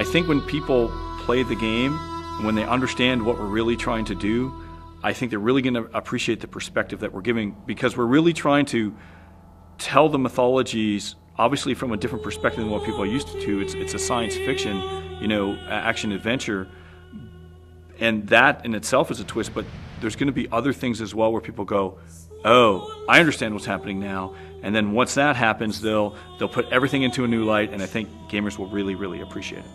I think when people play the game, when they understand what we're really trying to do, I think they're really going to appreciate the perspective that we're giving, because we're really trying to tell the mythologies obviously from a different perspective than what people are used to. It's a science fiction, action adventure, and that in itself is a twist, but there's going to be other things as well where people go, oh, I understand what's happening now. And then once that happens, they'll put everything into a new light, and I think gamers will really, really appreciate it.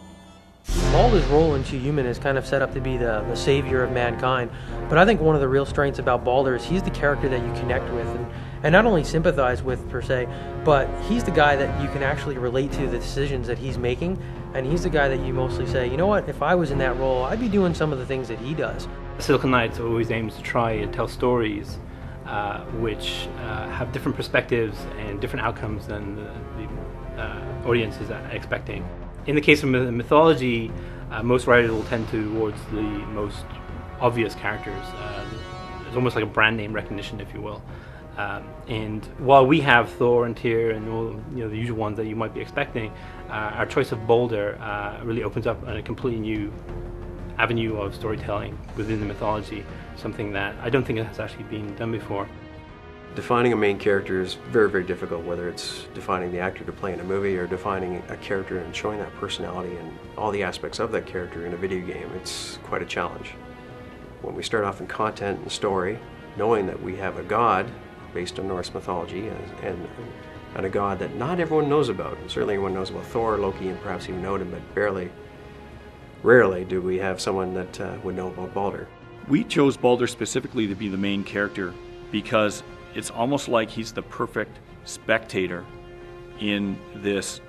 Baldur's role in Two Human is kind of set up to be the savior of mankind, but I think one of the real strengths about Baldur is he's the character that you connect with and not only sympathize with per se, but he's the guy that you can actually relate to the decisions that he's making, and he's the guy that you mostly say, you know what, if I was in that role, I'd be doing some of the things that he does. Silicon Knights always aims to try and tell stories which have different perspectives and different outcomes than the audience is expecting. In the case of mythology, most writers will tend towards the most obvious characters. It's almost like a brand name recognition, if you will. And while we have Thor and Tyr and all the usual ones that you might be expecting, our choice of Baldur really opens up a completely new avenue of storytelling within the mythology, something that I don't think has actually been done before. Defining a main character is very, very difficult, whether it's defining the actor to play in a movie or defining a character and showing that personality and all the aspects of that character in a video game. It's quite a challenge. When we start off in content and story, knowing that we have a god based on Norse mythology and a god that not everyone knows about. Certainly everyone knows about Thor, Loki, and perhaps even Odin, but rarely do we have someone that would know about Baldur. We chose Baldur specifically to be the main character because it's almost like he's the perfect spectator in this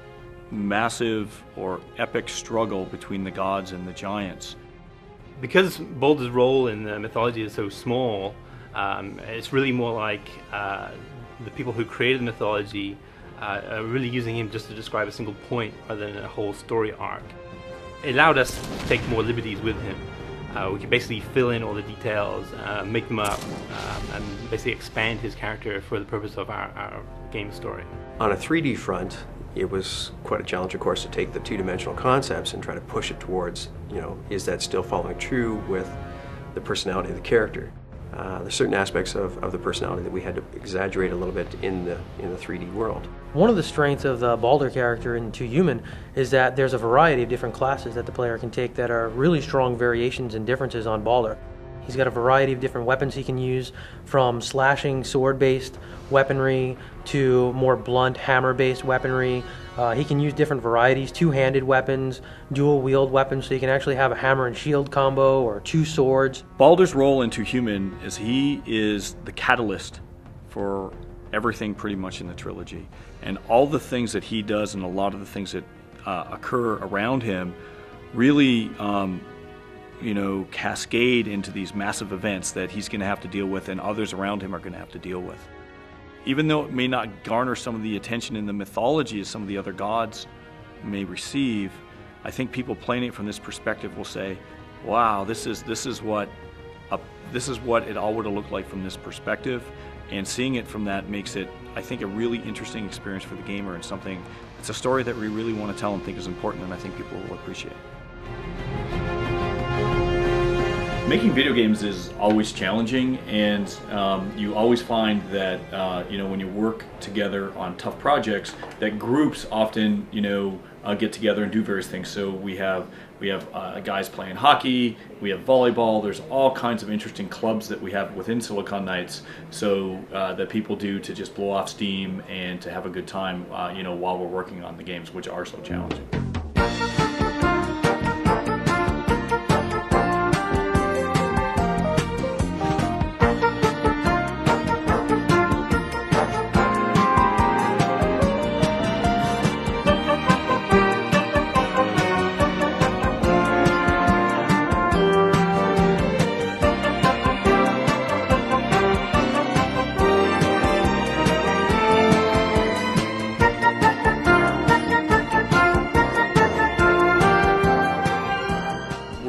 massive or epic struggle between the gods and the giants. Because Baldur's role in the mythology is so small, it's really more like the people who created the mythology are really using him just to describe a single point rather than a whole story arc. It allowed us to take more liberties with him. We could basically fill in all the details, make them up, and basically expand his character for the purpose of our game story. On a 3D front, it was quite a challenge, of course, to take the two-dimensional concepts and try to push it towards, is that still following true with the personality of the character? There's certain aspects of the personality that we had to exaggerate a little bit in the 3D world. One of the strengths of the Baldur character in Two Human is that there's a variety of different classes that the player can take that are really strong variations and differences on Baldur. He's got a variety of different weapons he can use, from slashing sword-based weaponry to more blunt hammer-based weaponry. He can use different varieties, two-handed weapons, dual-wield weapons, so you can actually have a hammer and shield combo or two swords. Baldur's role in Two Human is he is the catalyst for everything pretty much in the trilogy. And all the things that he does and a lot of the things that occur around him really cascade into these massive events that he's going to have to deal with and others around him are going to have to deal with. Even though it may not garner some of the attention in the mythology as some of the other gods may receive, I think people playing it from this perspective will say, wow, this is what it all would have looked like from this perspective. And seeing it from that makes it, I think, a really interesting experience for the gamer, and something, it's a story that we really want to tell and think is important, and I think people will appreciate. Making video games is always challenging, and you always find that when you work together on tough projects, that groups often get together and do various things. So we have guys playing hockey, we have volleyball. There's all kinds of interesting clubs that we have within Silicon Knights, so that people do to just blow off steam and to have a good time, while we're working on the games, which are so challenging.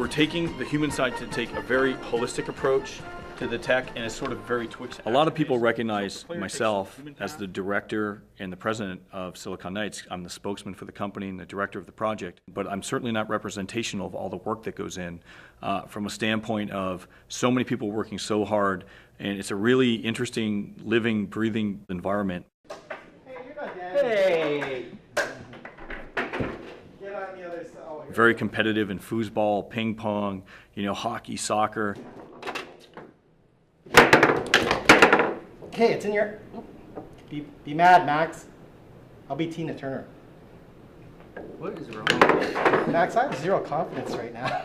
Taking the human side to take a very holistic approach to the tech, and it's sort of very Twix. A lot of people recognize myself as the director and the president of Silicon Knights. I'm the spokesman for the company and the director of the project, but I'm certainly not representational of all the work that goes in from a standpoint of so many people working so hard, and it's a really interesting, living, breathing environment. Hey! Very competitive in foosball, ping pong, hockey, soccer. Okay, it's in your... Be mad, Max. I'll be Tina Turner. What is wrong? Max, I have zero confidence right now.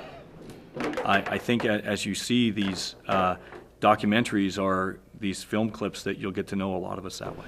I think as you see these documentaries are these film clips that you'll get to know a lot of us that way.